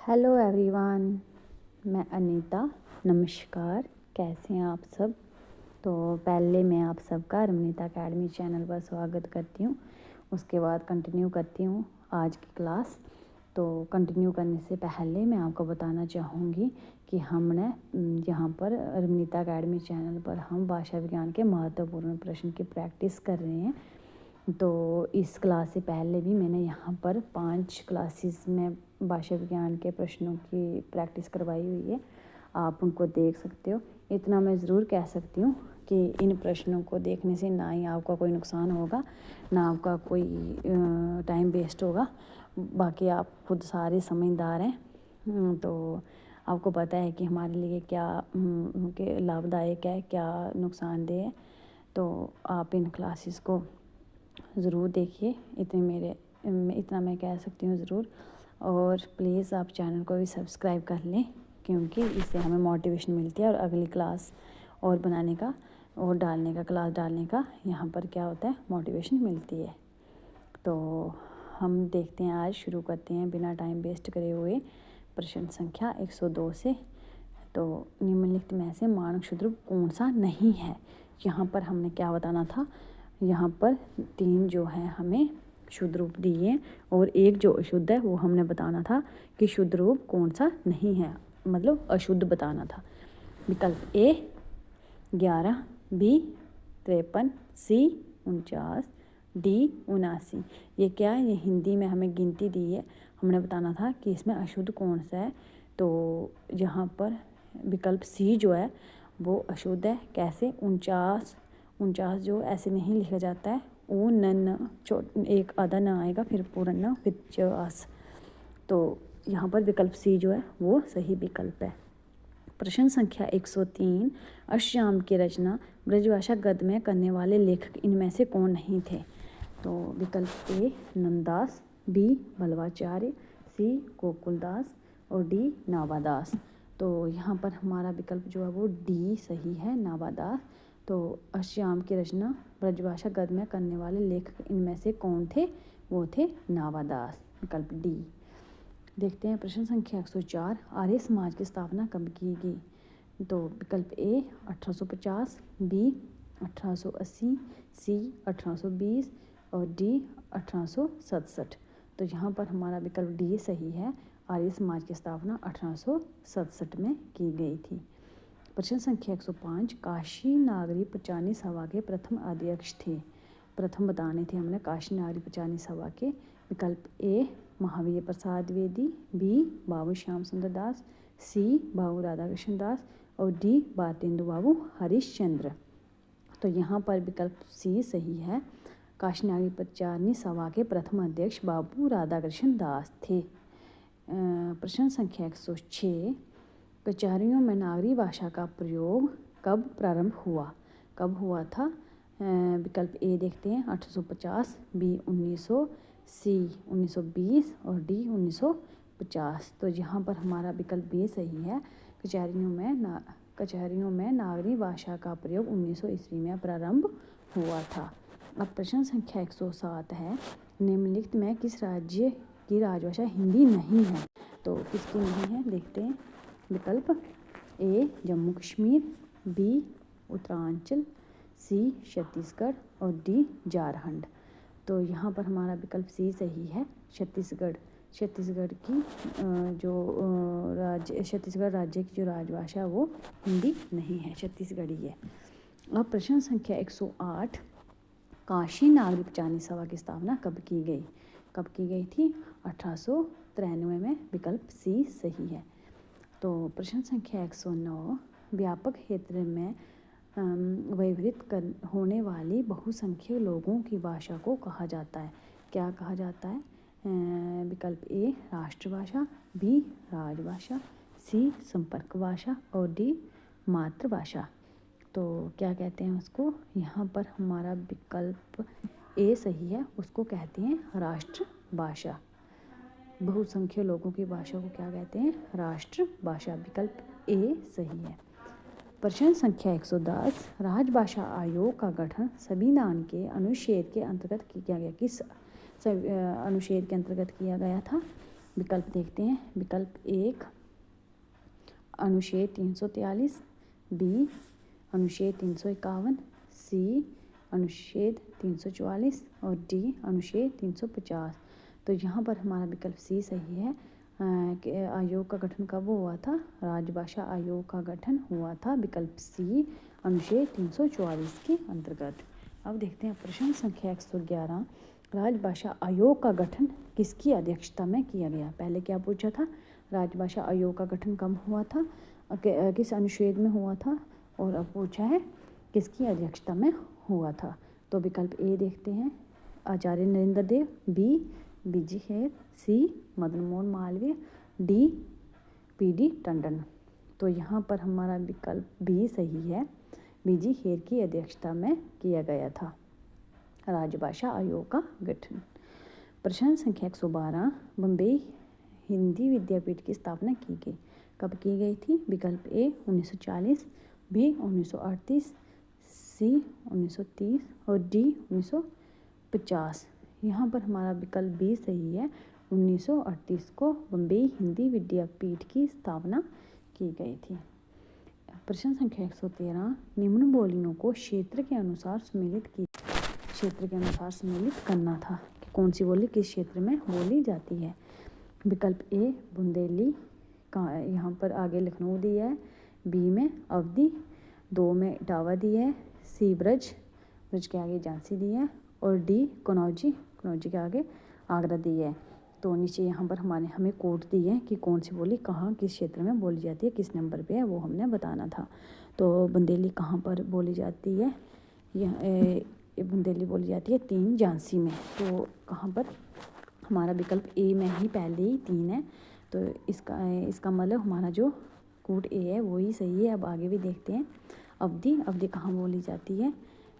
Hello everyone, मैं अनीता। नमस्कार, कैसे हैं आप सब। तो पहले मैं आप सबका रमनीता अकेडमी चैनल पर स्वागत करती हूँ। उसके बाद कंटिन्यू करती हूँ आज की क्लास। तो कंटिन्यू करने से पहले मैं आपको बताना चाहूँगी कि हमने यहाँ पर रमनीता अकेडमी चैनल पर हम भाषा विज्ञान के महत्वपूर्ण प्रश्न की प्रैक्टिस कर रहे हैं। तो इस क्लास से पहले भी मैंने यहाँ पर 5 क्लासेस में भाषा विज्ञान के प्रश्नों की प्रैक्टिस करवाई हुई है, आप उनको देख सकते हो। इतना मैं ज़रूर कह सकती हूँ कि इन प्रश्नों को देखने से ना ही आपका कोई नुकसान होगा, ना आपका कोई टाइम वेस्ट होगा। बाकी आप खुद सारे समझदार हैं, तो आपको पता है कि हमारे लिए क्या लाभदायक है, क्या नुकसानदेह है। तो आप इन क्लासेस को ज़रूर देखिए, इतना मैं कह सकती हूँ ज़रूर। और प्लीज़ आप चैनल को भी सब्सक्राइब कर लें, क्योंकि इससे हमें मोटिवेशन मिलती है और अगली क्लास और बनाने का और क्लास डालने का यहाँ पर क्या होता है, मोटिवेशन मिलती है। तो हम देखते हैं, आज शुरू करते हैं बिना टाइम वेस्ट करे हुए प्रश्न संख्या 102 से। तो निम्नलिखित में से मानक शुद्ध कौन सा नहीं है। यहाँ पर हमने क्या बताना था, यहाँ पर 3 जो है हमें शुद्ध रूप दिए और एक जो अशुद्ध है वो हमने बताना था कि शुद्ध रूप कौन सा नहीं है, मतलब अशुद्ध बताना था। विकल्प ए 11, बी 53, सी 49, डी 79। ये क्या है, ये हिंदी में हमें गिनती दी है, हमने बताना था कि इसमें अशुद्ध कौन सा है। तो यहाँ पर विकल्प सी जो है वो अशुद्ध है। कैसे, 49 जो ऐसे नहीं लिखा जाता है, वो न एक आधा न आएगा, फिर पूरा न, फिर 50। तो यहाँ पर विकल्प सी जो है वो सही विकल्प है। प्रश्न संख्या 103, अष्टयाम की रचना ब्रजभाषा गद्य में करने वाले लेखक इनमें से कौन नहीं थे। तो विकल्प ए नंददास, बी बल्लवाचार्य, सी गोकुलदास और डी नावादास। तो यहाँ पर हमारा विकल्प जो है वो डी सही है, नावादास। तो अष्टयाम की रचना ब्रजभाषा गद्य में करने वाले लेखक इनमें से कौन थे, वो थे नावादास, विकल्प डी। देखते हैं प्रश्न संख्या 104, आर्य समाज की स्थापना कब की गई। तो विकल्प ए 1850, बी 1880, सी 1820 और डी 1867। तो यहाँ पर हमारा विकल्प डी सही है, आर्य समाज की स्थापना 1867 में की गई थी। प्रश्न संख्या 105, काशी नागरी पंचानी सभा के प्रथम अध्यक्ष थे। प्रथम बताने थे हमने काशी नागरी पंचानी सभा के। विकल्प ए महावीर प्रसाद द्विवेदी, बी बाबू श्याम सुंदर दास, सी बाबू राधाकृष्ण दास और डी भारतेंदु बाबू हरिश्चंद्र। तो यहाँ पर विकल्प सी सही है, काशी नागरी पंचानी सभा के प्रथम अध्यक्ष बाबू राधाकृष्ण दास थे। प्रश्न संख्या 106, कचहरियों में नागरी भाषा का प्रयोग कब प्रारंभ हुआ। कब हुआ था। विकल्प ए देखते हैं 1850, बी 1900, सी 1920 और डी 1950। तो यहाँ पर हमारा विकल्प बी सही है, कचहरियों में नागरी भाषा का प्रयोग 1900 ईस्वी में प्रारंभ हुआ था। अब प्रश्न संख्या 107 है, निम्नलिखित में किस राज्य की राजभाषा हिंदी नहीं है। तो किसकी नहीं है, देखते हैं। विकल्प ए जम्मू कश्मीर, बी उत्तरांचल, सी छत्तीसगढ़ और डी झारखंड। तो यहाँ पर हमारा विकल्प सी सही है, छत्तीसगढ़ की छत्तीसगढ़ राज्य की जो राजभाषा वो हिंदी नहीं है, छत्तीसगढ़ी है। अब प्रश्न संख्या 108, काशी नागरी पंचानी सभा की स्थापना कब की गई थी। 1893 में, विकल्प सी सही है। तो प्रश्न संख्या 109, व्यापक क्षेत्र में व्यवहृत होने वाली बहुसंख्यक लोगों की भाषा को कहा जाता है। क्या कहा जाता है। विकल्प ए राष्ट्रभाषा, बी राजभाषा, सी संपर्क भाषा और डी मातृभाषा। तो क्या कहते हैं उसको, यहाँ पर हमारा विकल्प ए सही है, उसको कहते हैं राष्ट्रभाषा। बहुसंख्यक लोगों की भाषा को क्या कहते हैं, राष्ट्रभाषा। विकल्प ए सही है। प्रश्न संख्या 110, राजभाषा आयोग का गठन संविधान के अनुच्छेद के अंतर्गत किया गया। किस अनुच्छेद के अंतर्गत किया गया था। विकल्प देखते हैं। विकल्प 1 अनुच्छेद 343, बी अनुच्छेद 351, सी अनुच्छेद 344 और डी अनुच्छेद 350। तो यहाँ पर हमारा विकल्प सी सही है कि आयोग का गठन कब हुआ था? राजभाषा आयोग का गठन हुआ था विकल्प सी अनुच्छेद 344 के अंतर्गत। अब देखते हैं प्रश्न संख्या 111। राजभाषा आयोग का गठन किसकी अध्यक्षता में किया गया? पहले क्या पूछा था? राजभाषा आयोग का गठन कब हुआ था, किस अनुच्छेद में हुआ था, और अब पूछा है किसकी अध्यक्षता में हुआ था। तो विकल्प ए देखते हैं, आचार्य नरेंद्र देव, बी बीजी खेर, सी मदन मोहन मालवीय, डी पीडी टंडन। तो यहाँ पर हमारा विकल्प बी सही है, बीजी खेर की अध्यक्षता में किया गया था राजभाषा आयोग का गठन। प्रश्न संख्या 112। बम्बई हिंदी विद्यापीठ की स्थापना की गई, कब की गई थी? विकल्प ए 1940, बी 1938, सी 1930 और डी 1950। यहाँ पर हमारा विकल्प बी सही है, 1938 को बम्बई हिंदी विद्यापीठ की स्थापना की गई थी। प्रश्न संख्या 113। निम्न बोलियों को क्षेत्र के अनुसार सम्मिलित करना था कि कौन सी बोली किस क्षेत्र में बोली जाती है। विकल्प ए बुंदेली, का यहाँ पर आगे लखनऊ दिया है, बी में अवधी, 2 में इटावा दिया है, सी ब्रज के आगे झांसी दिया है और डी कनौजी के आगे आगरा दिया है। तो नीचे यहाँ पर हमें कोड दिए है कि कौन सी बोली कहाँ किस क्षेत्र में बोली जाती है, किस नंबर पे है, वो हमने बताना था। तो बुंदेली कहाँ पर बोली जाती है? बुंदेली बोली जाती है 3 झांसी में। तो कहाँ पर? हमारा विकल्प ए में ही पहले ही 3 है, तो इसका मतलब हमारा जो कोड ए है वो ही सही है। अब आगे भी देखते हैं। अवधी कहाँ बोली जाती है?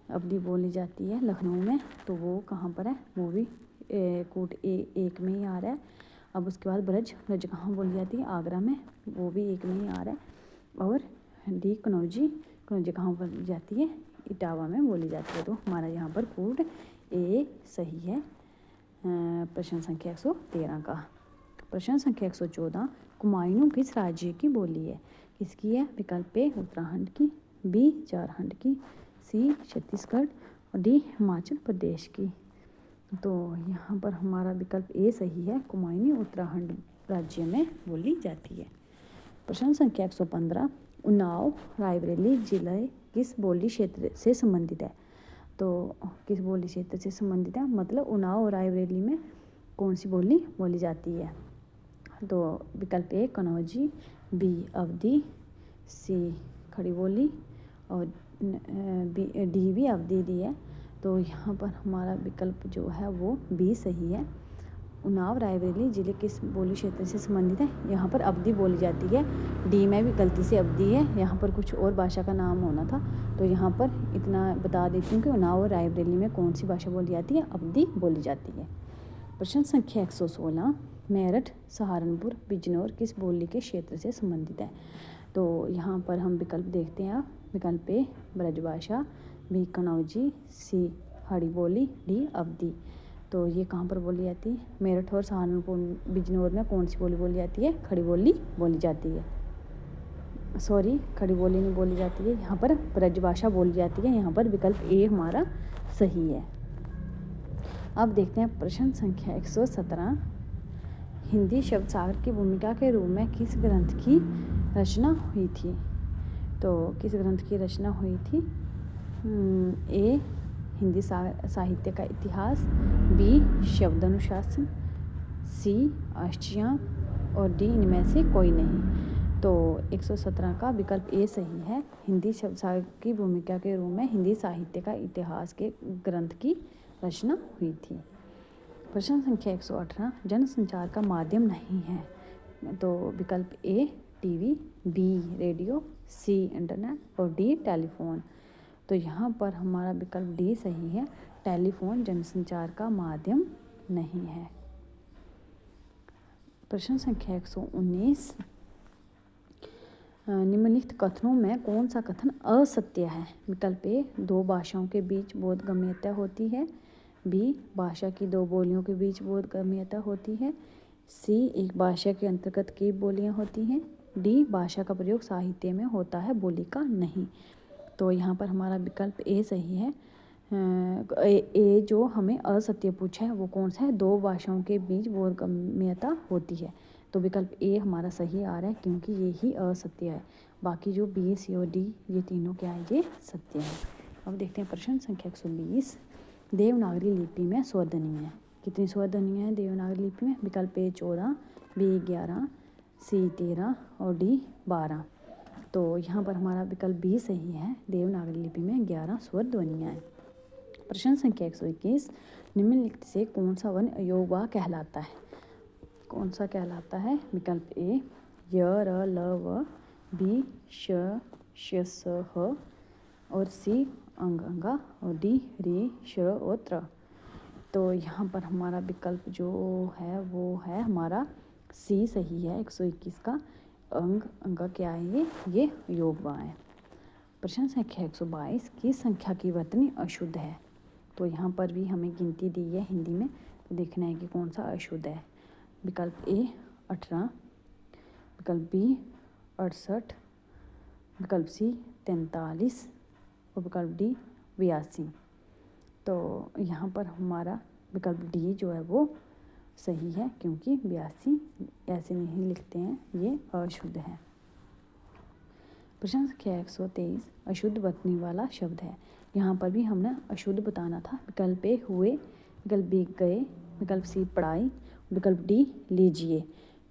अवधी बोली जाती है लखनऊ में, तो वो कहाँ पर है? वो भी कोड ए 1 में ही आ रहा है। अब उसके बाद ब्रज कहाँ बोली जाती है? आगरा में, वो भी 1 में ही आ रहा है। और डी कनौजी कहाँ बोली जाती है? इटावा में बोली जाती है। तो हमारा यहाँ पर कोड ए सही है प्रश्न संख्या 113 का। प्रश्न संख्या 114। कुमायूं किस राज्य की बोली है? किसकी है? विकल्प ए उत्तराखंड की, बी झारखंड की, सी छत्तीसगढ़ और डी हिमाचल प्रदेश की। तो यहाँ पर हमारा विकल्प ए सही है, कुमायूं उत्तराखंड राज्य में बोली जाती है। प्रश्न संख्या 115। उन्नाव रायबरेली जिले किस बोली क्षेत्र से संबंधित है? तो किस बोली क्षेत्र से संबंधित है, मतलब उन्नाव और रायबरेली में कौन सी बोली बोली जाती है? तो विकल्प ए कनौजी, बी अवधी, सी खड़ी बोली और डी भी अवधी दी है। तो यहाँ पर हमारा विकल्प जो है वो बी सही है। उन्नाव रायबरेली जिले किस बोली क्षेत्र से संबंधित है? यहाँ पर अवधी बोली जाती है। डी में भी गलती से अवधी है, यहाँ पर कुछ और भाषा का नाम होना था। तो यहाँ पर इतना बता देती हूँ कि उन्नाव और रायबरेली में कौन सी भाषा बोली जाती है? अवधी बोली जाती है। प्रश्न संख्या 116। मेरठ सहारनपुर बिजनौर किस बोली के क्षेत्र से संबंधित है? तो यहाँ पर हम विकल्प देखते हैं। विकल्प ए ब्रजभाषा, बी कनौजी, सी खड़ी बोली, डी अवधी। तो ये कहाँ पर बोली जाती है? मेरठ और सहारनपुर बिजनौर में कौन सी बोली जाती है? खड़ी बोली बोली जाती है। सॉरी, खड़ी बोली नहीं बोली जाती है, यहाँ पर ब्रजभाषा बोली जाती है। यहाँ पर विकल्प ए हमारा सही है। अब देखते हैं प्रश्न संख्या 117। हिंदी शब्द सागर की भूमिका के रूप में किस ग्रंथ की रचना हुई थी? तो किस ग्रंथ की रचना हुई थी? ए हिंदी साहित्य का इतिहास, बी शब्द अनुशासन, सी अष्टयाम और डी इनमें से कोई नहीं। तो 117 का विकल्प ए सही है, हिंदी शब्द साहित्य की भूमिका के रूप में हिंदी साहित्य का इतिहास के ग्रंथ की रचना हुई थी। प्रश्न संख्या 118। जनसंचार का माध्यम नहीं है? तो विकल्प ए टीवी, बी रेडियो, सी इंटरनेट और डी टेलीफोन। तो यहाँ पर हमारा विकल्प डी सही है, टेलीफोन जनसंचार का माध्यम नहीं है। प्रश्न संख्या 119। निम्नलिखित कथनों में कौन सा कथन असत्य है? विकल्प ए 2 भाषाओं के बीच बोधगम्यता होती है, बी भाषा की 2 बोलियों के बीच बोधगम्यता होती है, सी एक भाषा के अंतर्गत कई बोलियां होती हैं। डी भाषा का प्रयोग साहित्य में होता है, बोली का नहीं। तो यहाँ पर हमारा विकल्प ए सही है। ए जो हमें असत्य पूछा है वो कौन सा है, दो भाषाओं के बीच बोधगम्यता होती है। तो विकल्प ए हमारा सही आ रहा है क्योंकि ये ही असत्य है। बाकी जो बी, सी और डी ये तीनों क्या है, ये सत्य है। अब देखते हैं प्रश्न संख्या 120। देवनागरी लिपि में स्वर ध्वनियाँ, कितनी स्वर ध्वनियाँ हैं देवनागरी लिपि में? विकल्प ए 14, बी 11, सी 13 और डी 12। तो यहाँ पर हमारा विकल्प बी सही है। देवनागरी लिपि में 11 स्वर ध्वनियाँ हैं। प्रश्न संख्या 121। निम्नलिखित से कौन सा वर्ण अयोगवाह कहलाता है? कौन सा कहलाता है? विकल्प ए य, र, ल, व, बी श, श, ह और सी अंग, अंगा और डी रे, श और त्र। तो यहाँ पर हमारा विकल्प जो है वो है हमारा सी सही है। 121 का अंग, अंगा क्या है, ये अयोगवाह है। प्रश्न संख्या 122। किस संख्या की वर्तनी अशुद्ध है? तो यहाँ पर भी हमें गिनती दी है हिंदी में, तो देखना है कि कौन सा अशुद्ध है। विकल्प ए 18, विकल्प बी 68, विकल्प सी 43 और विकल्प डी 82। तो यहाँ पर हमारा विकल्प डी जो है वो सही है क्योंकि 82 ऐसे नहीं लिखते हैं, ये अशुद्ध है। प्रश्न संख्या 123। अशुद्ध वर्तनी वाला शब्द है। यहाँ पर भी हमने अशुद्ध बताना था। विकल्प ए हुए, विकल्प बी गए, विकल्प सी पढ़ाई, विकल्प डी लीजिए।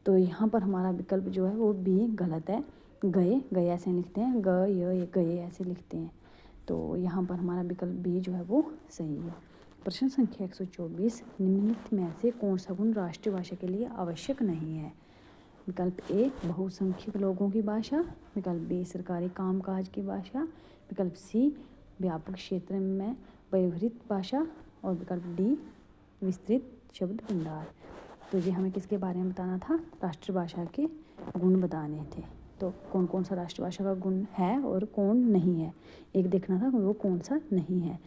तो यहाँ पर हमारा विकल्प जो है वो बी गलत है। गए, गए ऐसे लिखते हैं, गए ऐसे लिखते हैं। तो यहाँ पर हमारा विकल्प बी जो है वो सही है। प्रश्न संख्या 124। निम्नलिखित में से कौन सा गुण राष्ट्रीय भाषा के लिए आवश्यक नहीं है? विकल्प ए बहुसंख्यक लोगों की भाषा, विकल्प बी सरकारी कामकाज की भाषा, विकल्प सी व्यापक क्षेत्र में व्यवहृत भाषा और विकल्प डी विस्तृत शब्द भंडार। तो ये हमें किसके बारे में बताना था? राष्ट्रभाषा के गुण बताने थे। तो कौन कौन सा राष्ट्रभाषा का गुण है और कौन नहीं है, एक देखना था वो कौन सा नहीं है।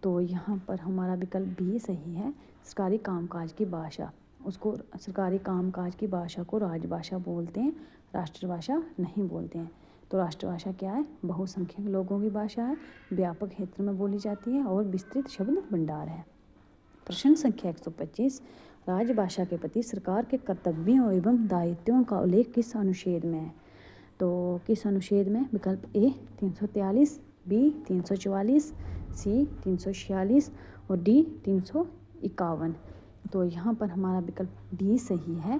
तो यहाँ पर हमारा विकल्प बी सही है। सरकारी कामकाज की भाषा, उसको सरकारी कामकाज की भाषा को राजभाषा बोलते हैं, राष्ट्रभाषा नहीं बोलते हैं। तो राष्ट्रभाषा क्या है? बहुसंख्यक लोगों की भाषा है, व्यापक क्षेत्र में बोली जाती है और विस्तृत शब्द भंडार है। प्रश्न संख्या 125। राजभाषा के प्रति सरकार के कर्तव्यों एवं दायित्वों का उल्लेख किस अनुच्छेद में है? तो किस अनुच्छेद में? विकल्प ए 343, बी 344, सी 346 और डी 351। तो यहाँ पर हमारा विकल्प डी सही है,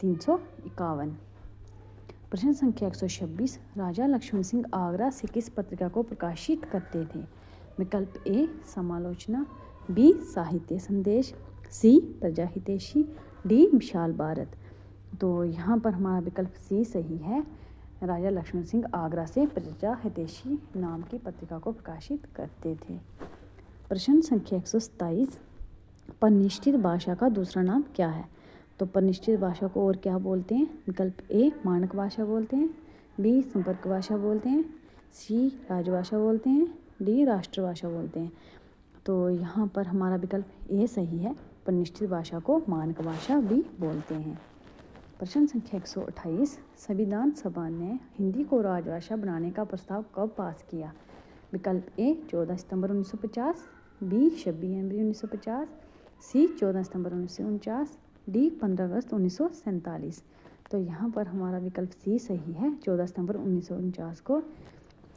351। प्रश्न संख्या 126। राजा लक्ष्मण सिंह आगरा से किस पत्रिका को प्रकाशित करते थे? विकल्प ए समालोचना, बी साहित्य संदेश, सी प्रजाहितैषी, डी विशाल भारत। तो यहाँ पर हमारा विकल्प सी सही है। राजा लक्ष्मण सिंह आगरा से प्रजाहितैषी नाम की पत्रिका को प्रकाशित करते थे। प्रश्न संख्या 127। परनिष्ठित भाषा का दूसरा नाम क्या है? तो परनिष्ठित भाषा को और क्या बोलते हैं? विकल्प ए मानक भाषा बोलते हैं, बी संपर्क भाषा बोलते हैं, सी राजभाषा बोलते हैं, डी राष्ट्रभाषा बोलते हैं। तो यहाँ पर हमारा विकल्प ए सही है। परनिष्ठित भाषा को मानक भाषा भी बोलते हैं। प्रश्न संख्या 128। संविधान सभा ने हिंदी को राजभाषा बनाने का प्रस्ताव कब पास किया? विकल्प ए 14 सितंबर 1950, बी 26 जनवरी 1950, सी 14 सितंबर 1949, डी 15 अगस्त 1947। तो यहाँ पर हमारा विकल्प सी सही है। 14 सितंबर 1949 को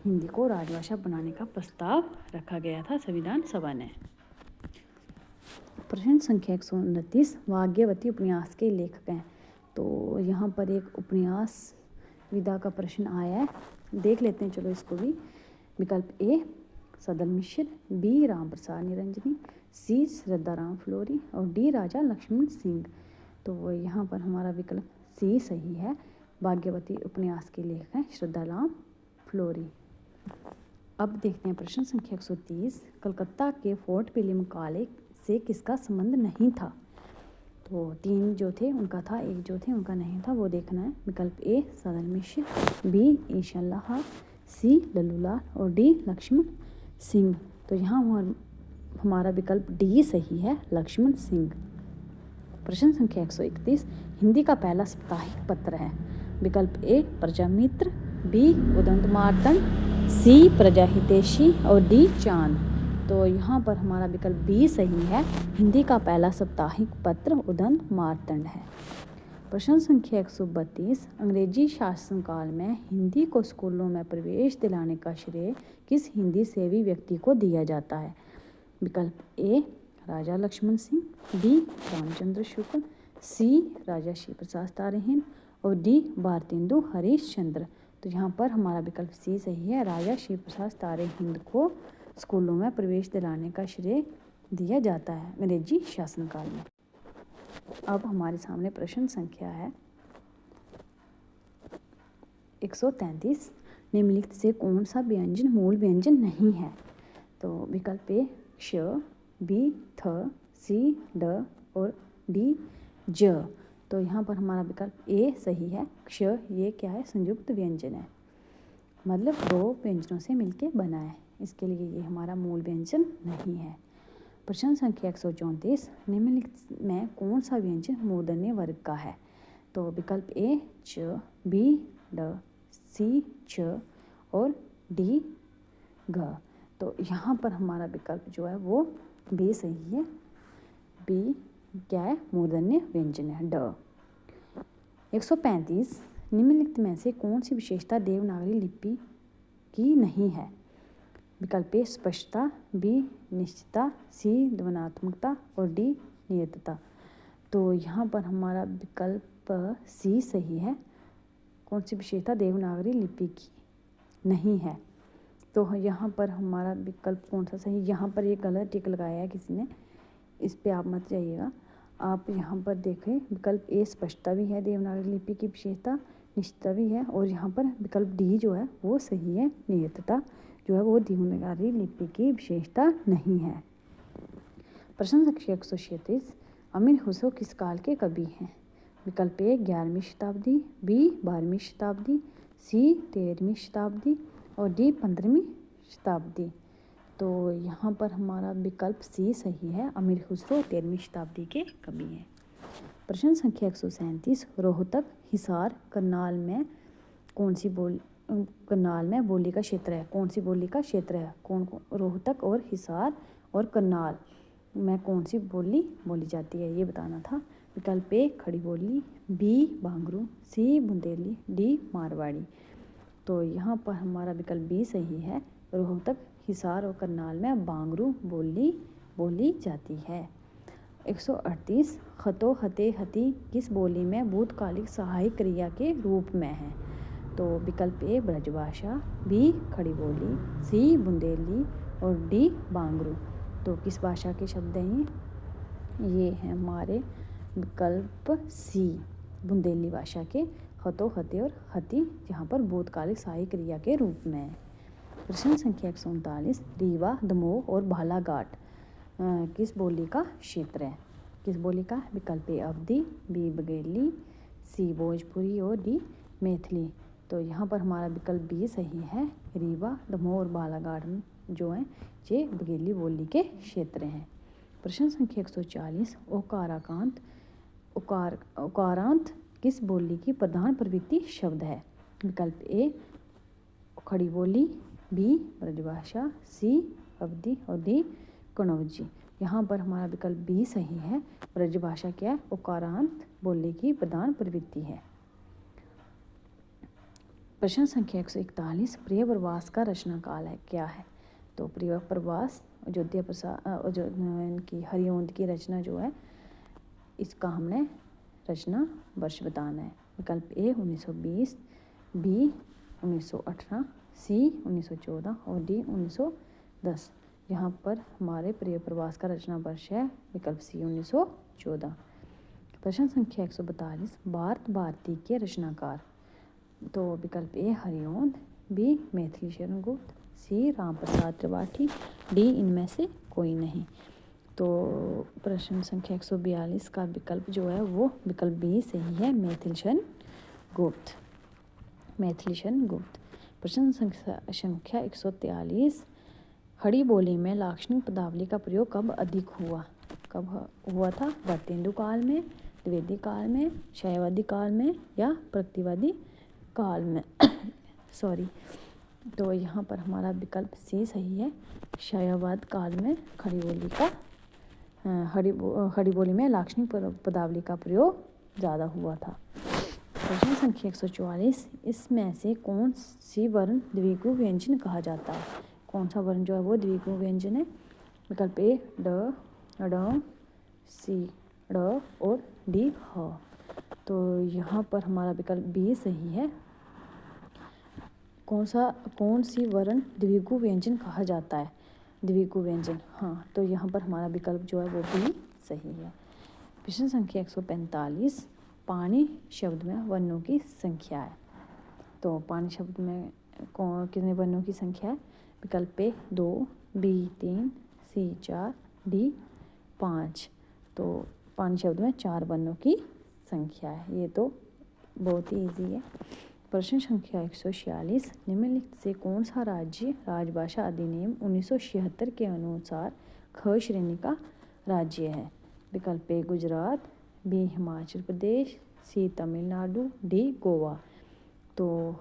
हिंदी को राजभाषा बनाने का प्रस्ताव रखा गया था संविधान सभा ने। प्रश्न संख्या 129। भाग्यवती उपन्यास के लेखक हैं। तो यहाँ पर एक उपन्यास विधा का प्रश्न आया है, देख लेते हैं चलो इसको भी। विकल्प ए सदल मिश्र, बी राम प्रसाद निरंजनी, सी श्रद्धाराम फ्लोरी और डी राजा लक्ष्मण सिंह। तो यहाँ पर हमारा विकल्प सी सही है। भाग्यवती उपन्यास के लेखक हैं श्रद्धाराम फ्लोरी। अब देखते हैं प्रश्न संख्या 130। कलकत्ता के फोर्ट विलियम काले से किसका संबंध नहीं था? तो 3 जो थे उनका था, 1 जो थे उनका नहीं था, वो देखना है। विकल्प ए सदल मिश्र, बी ईशान, सी लल्लूलाल और डी लक्ष्मण सिंह। तो यहाँ हमारा विकल्प डी सही है, लक्ष्मण सिंह। प्रश्न संख्या 131 हिंदी का पहला साप्ताहिक पत्र है। विकल्प ए प्रजामित्र, बी उदंत मार्तंड, सी प्रजाहितैषी और डी चांद। तो यहाँ पर हमारा विकल्प बी सही है। हिंदी का पहला साप्ताहिक पत्र उदंत मार्तंड है। प्रश्न संख्या 132 अंग्रेजी शासनकाल में हिंदी को स्कूलों में प्रवेश दिलाने का श्रेय किस हिंदी सेवी व्यक्ति को दिया जाता है? विकल्प ए राजा लक्ष्मण सिंह, बी रामचंद्र शुक्ल, सी राजा श्री प्रसाद तारेहिन और डी भारतेंदु हरिश्चंद्र। तो यहाँ पर हमारा विकल्प सी सही है। राजा श्री प्रसाद तारेहिन को स्कूलों में प्रवेश दिलाने का श्रेय दिया जाता है अंग्रेजी शासनकाल में। अब हमारे सामने प्रश्न संख्या है 133 निम्नलिखित से कौन सा व्यंजन मूल व्यंजन नहीं है? तो विकल्प ए श, बी थ, सी ड और डी ज। तो यहाँ पर हमारा विकल्प ए सही है। क्ष ये क्या है? संयुक्त व्यंजन है, मतलब दो व्यंजनों से मिलके बना है, इसके लिए ये हमारा मूल व्यंजन नहीं है। प्रश्न संख्या 134 निम्नलिखित में कौन सा व्यंजन मूर्धन्य वर्ग का है? तो विकल्प ए च, बी ड, सी च और डी घ। तो यहाँ पर हमारा विकल्प जो है वो बी सही है। बी क्या है? मूर्धन्य व्यंजन है, ड। 135 निम्नलिखित में से कौन सी विशेषता देवनागरी लिपि की नहीं है? विकल्प ए स्पष्टता, बी निश्चितता, सी ध्वन्यात्मकता और डी नियतता। तो यहाँ पर हमारा विकल्प सी सही है। कौन सी विशेषता देवनागरी लिपि की नहीं है? तो यहाँ पर हमारा विकल्प कौन सा सही? यहाँ पर ये गलत टिक लगाया है किसी ने, इस पे आप मत जाइएगा। आप यहाँ पर देखें विकल्प ए स्पष्टता भी है देवनागरी लिपि की विशेषता, निश्चितता भी है और यहाँ पर विकल्प डी जो है वो सही है। नियतता जो है वो देवनागरी लिपि की विशेषता नहीं है। प्रश्न संख्या 136 अमीर खुसरो किस काल के कवि हैं? विकल्प ए 11वीं शताब्दी, बी 12वीं शताब्दी, सी 13वीं शताब्दी और डी 15वीं शताब्दी। तो यहाँ पर हमारा विकल्प सी सही है। अमीर खुसरो 13वीं शताब्दी के कवि हैं। प्रश्न संख्या 137 रोहतक, हिसार, करनाल में बोली का क्षेत्र है? कौन सी बोली का क्षेत्र है? रोहतक और हिसार और करनाल में कौन सी बोली बोली जाती है, ये बताना था। विकल्प ए खड़ी बोली, बी बांगरू, सी बुंदेली, डी मारवाड़ी। तो यहाँ पर हमारा विकल्प बी सही है। रोहतक, हिसार और करनाल में बांगरू बोली जाती है। 138 खतो हते हती किस बोली में भूतकालिक सहायक क्रिया के रूप में है? तो विकल्प ए ब्रजभाषा, बी खड़ी बोली, सी बुंदेली और डी बांगरू। तो किस भाषा के शब्द हैं ये हैं हमारे विकल्प सी बुंदेली भाषा के खतो हते और हती, यहाँ पर भूतकालिक सहायक क्रिया के रूप में है। प्रश्न संख्या 139 रीवा, दमोह और बालाघाट किस बोली का क्षेत्र है? किस बोली का? विकल्प ए अवधी, बी बघेली, सी भोजपुरी और डी मैथिली। तो यहाँ पर हमारा विकल्प बी सही है। रीवा, दमोह और बालाघाट जो हैं ये बघेली बोली के क्षेत्र हैं। प्रश्न संख्या 140 उकारांत किस बोली की प्रधान प्रवृत्ति शब्द है? विकल्प ए खड़ी बोली, बी ब्रजभाषा, सी अवधी और डी कनौजी। यहाँ पर हमारा विकल्प बी सही है। ब्रजभाषा क्या है? उकारांत बोली की प्रधान प्रवृत्ति है। प्रश्न संख्या 141 प्रिय प्रवास का रचना काल है क्या है? तो प्रिय प्रवास इनकी हरिओंद की रचना जो है इसका हमने रचना वर्ष बताना है। विकल्प ए 1920, बी 1918, सी 1914 और डी 1910। यहाँ पर हमारे प्रिय प्रवास का रचना वर्ष है विकल्प सी 1914। प्रश्न संख्या 142 भारती के रचनाकार। तो विकल्प ए हरिओंद, बी मैथिली शरण गुप्त, सी रामप्रसाद त्रिपाठी, डी इनमें से कोई नहीं। तो प्रश्न संख्या 142 का विकल्प जो है वो विकल्प बी सही है। मैथिली शरण गुप्त। प्रश्न संख्या 143 खड़ी बोली में लाक्षणिक पदावली का प्रयोग कब अधिक हुआ था? भारतेंदु काल में, द्विवेदी काल में, क्षयवादी काल में या प्रगतिवादी काल में सॉरी। तो यहाँ पर हमारा विकल्प सी सही है। क्षयवाद काल में खड़ी बोली में लाक्षणिक पदावली का प्रयोग ज़्यादा हुआ था। प्रश्न संख्या 144, इसमें से कौन सी वर्ण द्विगु व्यंजन कहा जाता है? कौन सा वर्ण जो है वो द्विगु व्यंजन है? विकल्प ए ड, ड़, सी ड़ और डी ह। तो यहाँ पर हमारा विकल्प बी सही है। कौन सी वर्ण द्विगु व्यंजन कहा जाता है? द्विगु व्यंजन, हाँ, तो यहाँ पर हमारा विकल्प जो है वो बी सही है। प्रश्न संख्या 145, पानी शब्द में वर्णों की संख्या है। तो पानी शब्द में कितने वर्णों की संख्या है? विकल्प ए 2, बी 3, सी 4, डी 5। तो पानी शब्द में 4 वर्णों की संख्या है। ये तो बहुत ही ईजी है। प्रश्न संख्या 146, निम्नलिखित से कौन सा राज्य राजभाषा अधिनियम 1976 के अनुसार ख श्रेणी का राज्य है? विकल्प ए गुजरात, बी हिमाचल प्रदेश, सी तमिलनाडु, डी गोवा। तो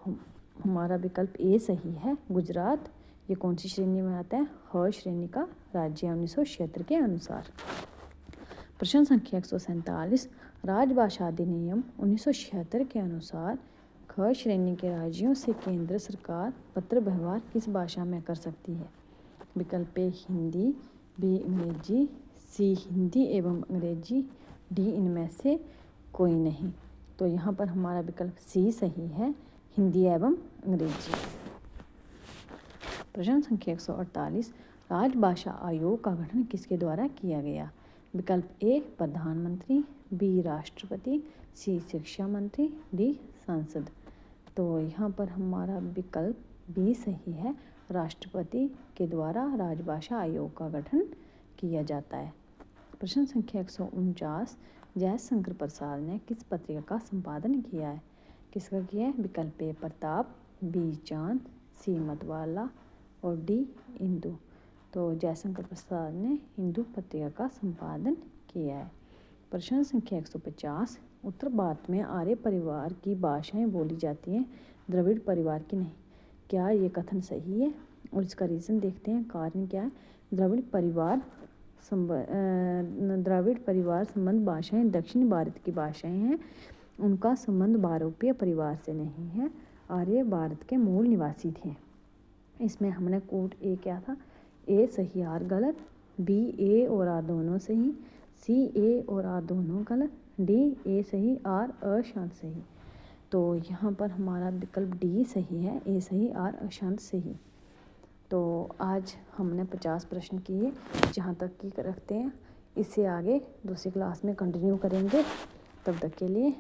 हमारा विकल्प ए सही है, गुजरात। ये कौन सी श्रेणी में आता है? ह श्रेणी का राज्य है 1976 के अनुसार। प्रश्न संख्या 147, राजभाषा अधिनियम 1976 के अनुसार ख श्रेणी के राज्यों से केंद्र सरकार पत्र व्यवहार किस भाषा में कर सकती है? विकल्प ए हिंदी, बी अंग्रेजी, सी हिंदी एवं अंग्रेजी, डी इनमें से कोई नहीं। तो यहाँ पर हमारा विकल्प सी सही है, हिंदी एवं अंग्रेजी। प्रश्न संख्या 148, राजभाषा आयोग का गठन किसके द्वारा किया गया? विकल्प ए प्रधानमंत्री, बी राष्ट्रपति, सी शिक्षा मंत्री, डी सांसद। तो यहाँ पर हमारा विकल्प बी सही है, राष्ट्रपति के द्वारा राजभाषा आयोग का गठन किया जाता है। प्रश्न संख्या 149, जयशंकर प्रसाद ने किस पत्रिका का संपादन किया है? किसका किया है? विकल्प ए प्रताप, बी चांद, सी मतवाला और डी हिंदू। तो जयशंकर प्रसाद ने हिंदू पत्रिका का संपादन किया है। प्रश्न संख्या 150, उत्तर भारत में आर्य परिवार की भाषाएं बोली जाती हैं, द्रविड़ परिवार की नहीं। क्या ये कथन सही है? और इसका रीज़न देखते हैं, कारण क्या है? द्रविड़ परिवार संबंध भाषाएं दक्षिण भारत की भाषाएं हैं, उनका संबंध भारतीय परिवार से नहीं है, आर्य भारत के मूल निवासी थे। इसमें हमने कोड ए क्या था? ए सही आर गलत, बी ए और आर दोनों सही, सी ए और आर दोनों गलत, डी ए सही आर अशांत सही। तो यहाँ पर हमारा विकल्प डी सही है, ए सही आर अशांत सही। तो आज हमने 50 प्रश्न किए, जहाँ तक की रखते हैं। इससे आगे दूसरी क्लास में कंटिन्यू करेंगे। तब तक के लिए